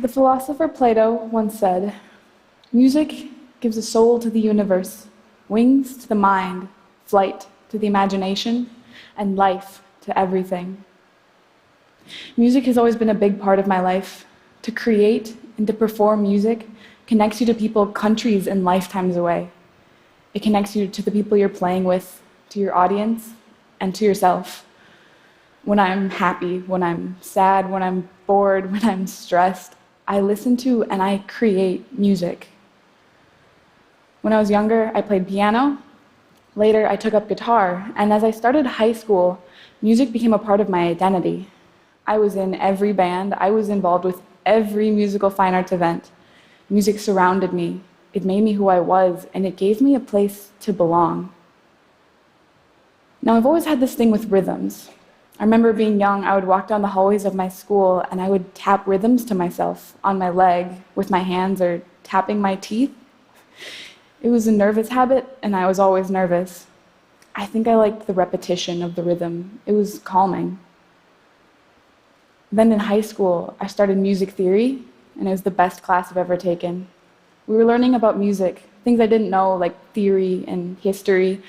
The philosopher Plato once said, "Music gives a soul to the universe, wings to the mind, flight to the imagination, and life to everything." Music has always been a big part of my life. To create and to perform music connects you to people countries and lifetimes away. It connects you to the people you're playing with, to your audience, and to yourself. When I'm happy, when I'm sad, when I'm bored, when I'm stressed, I listen to and I create music. When I was younger, I played piano. Later, I took up guitar, and as I started high school, music became a part of my identity. I was in every band. I was involved with every musical fine arts event. Music surrounded me. It made me who I was, and it gave me a place to belong. Now, I've always had this thing with rhythms. I remember being young, I would walk down the hallways of my school, and I would tap rhythms to myself on my leg with my hands or tapping my teeth. It was a nervous habit, and I was always nervous. I think I liked the repetition of the rhythm. It was calming. Then in high school, I started music theory, and it was the best class I've ever taken. We were learning about music, things I didn't know, like theory and history.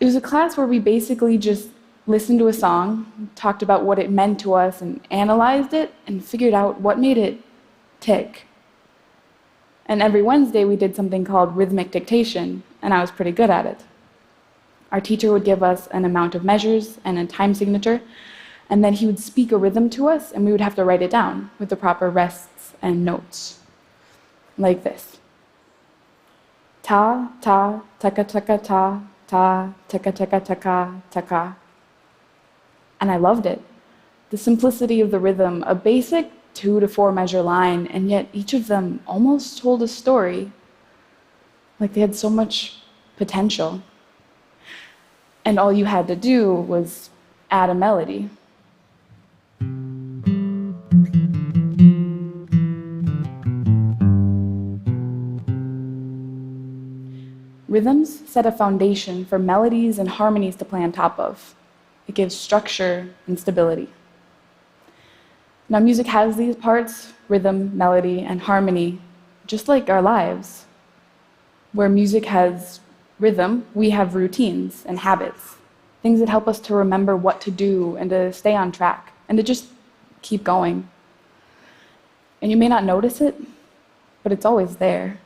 It was a class where we basically just listened to a song, talked about what it meant to us, and analyzed it, and figured out what made it tick. And every Wednesday, we did something called rhythmic dictation, and I was pretty good at it. Our teacher would give us an amount of measures and a time signature, and then he would speak a rhythm to us, and we would have to write it down with the proper rests and notes. Like this. Ta, ta, taka, taka, ta, ta, taka, taka, taka, taka. And I loved it. The simplicity of the rhythm, a basic 2 to 4 measure line, and yet each of them almost told a story. Like they had so much potential. And all you had to do was add a melody. Rhythms set a foundation for melodies and harmonies to play on top of. It gives structure and stability. Now, music has these parts, rhythm, melody, and harmony, just like our lives. Where music has rhythm, we have routines and habits, things that help us to remember what to do and to stay on track and to just keep going. And you may not notice it, but it's always there.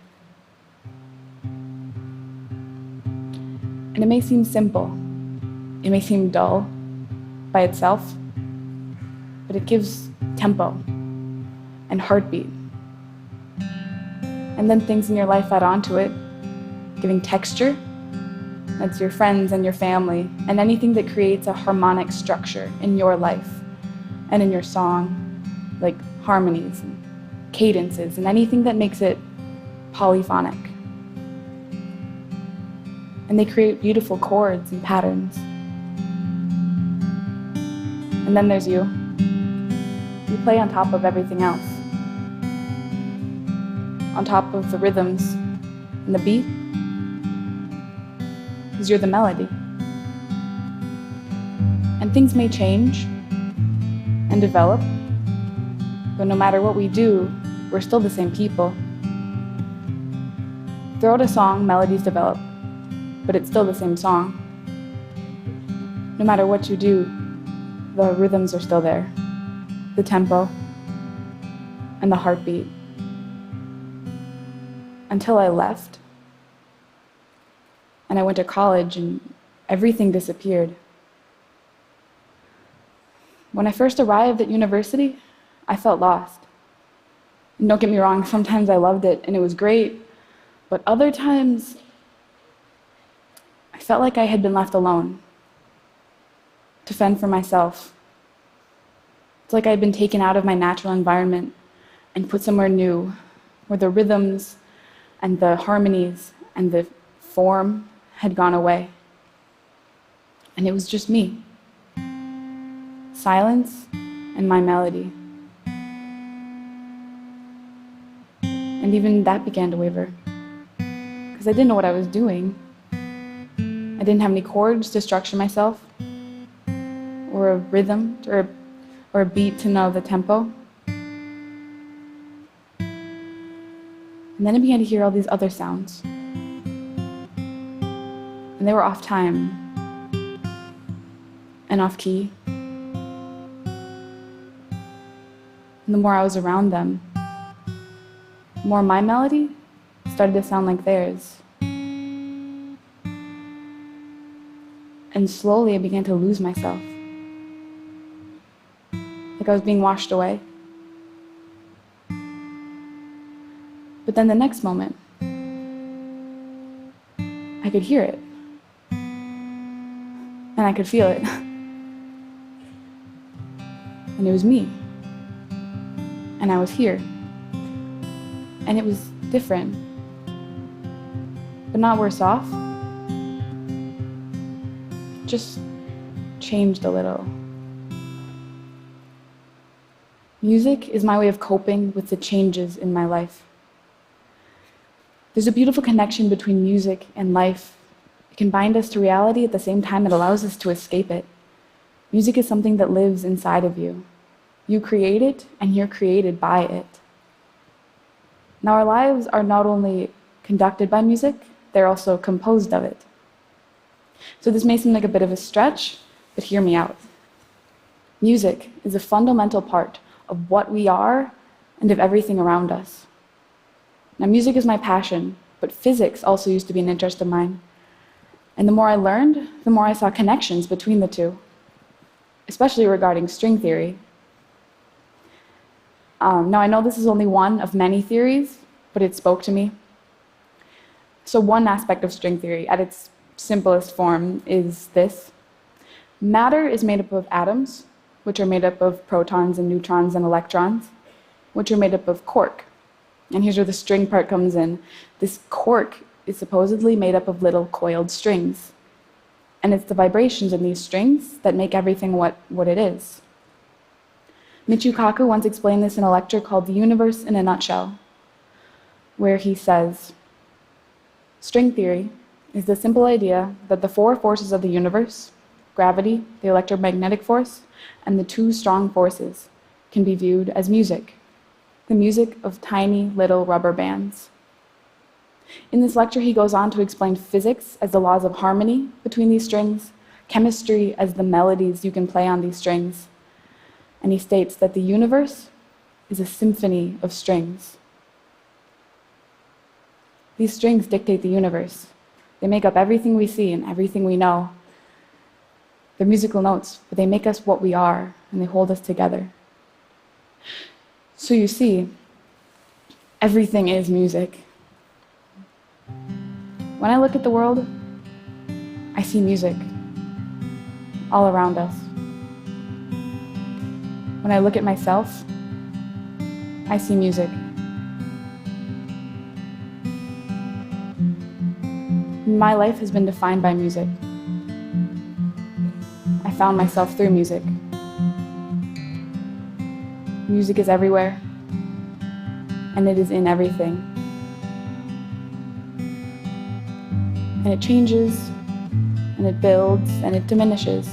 And it may seem simple, it may seem dull by itself, but it gives tempo and heartbeat. And then things in your life add on to it, giving texture. That's your friends and your family, and anything that creates a harmonic structure in your life and in your song, like harmonies and cadences, and anything that makes it polyphonic. And they create beautiful chords and patterns. And then there's you. You play on top of everything else. On top of the rhythms and the beat, because you're the melody. And things may change and develop, but no matter what we do, we're still the same people. Throughout a song, melodies develop, but it's still the same song. No matter what you do, the rhythms are still there, the tempo, and the heartbeat. Until I left, and I went to college, and everything disappeared. When I first arrived at university, I felt lost. And don't get me wrong, sometimes I loved it, and it was great, but other times, I felt like I had been left alone to fend for myself. It's like I had been taken out of my natural environment and put somewhere new, where the rhythms and the harmonies and the form had gone away. And it was just me. Silence and my melody. And even that began to waver, because I didn't know what I was doing. I didn't have any chords to structure myself, or a rhythm, or a beat to know the tempo. And then I began to hear all these other sounds. And they were off time and off key. And the more I was around them, the more my melody started to sound like theirs. And slowly I began to lose myself. Like I was being washed away. But then the next moment, I could hear it. And I could feel it. And it was me. And I was here. And it was different. But not worse off. Just changed a little. Music is my way of coping with the changes in my life. There's a beautiful connection between music and life. It can bind us to reality at the same time it allows us to escape it. Music is something that lives inside of you. You create it, and you're created by it. Now, our lives are not only conducted by music, they're also composed of it. So this may seem like a bit of a stretch, but hear me out. Music is a fundamental part of what we are and of everything around us. Now, music is my passion, but physics also used to be an interest of mine. And the more I learned, the more I saw connections between the two, especially regarding string theory. Now, I know this is only one of many theories, but it spoke to me. So one aspect of string theory, at its simplest form, is this. Matter is made up of atoms, which are made up of protons and neutrons and electrons, which are made up of cork. And here's where the string part comes in. This cork is supposedly made up of little coiled strings. And it's the vibrations in these strings that make everything what it is. Michio Kaku once explained this in a lecture called The Universe in a Nutshell, where he says, string theory is the simple idea that the four forces of the universe, gravity, the electromagnetic force, and the two strong forces, can be viewed as music. The music of tiny little rubber bands. In this lecture, he goes on to explain physics as the laws of harmony between these strings, chemistry as the melodies you can play on these strings, and he states that the universe is a symphony of strings. These strings dictate the universe. They make up everything we see and everything we know. They're musical notes, but they make us what we are, and they hold us together. So you see, everything is music. When I look at the world, I see music all around us. When I look at myself, I see music. My life has been defined by music. I found myself through music. Music is everywhere, and it is in everything. And it changes, and it builds, and it diminishes.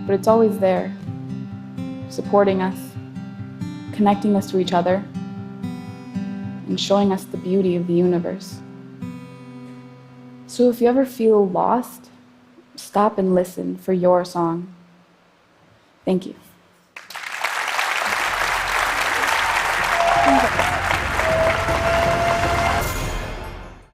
But it's always there, supporting us, connecting us to each other, and showing us the beauty of the universe. So if you ever feel lost, stop and listen for your song. Thank you.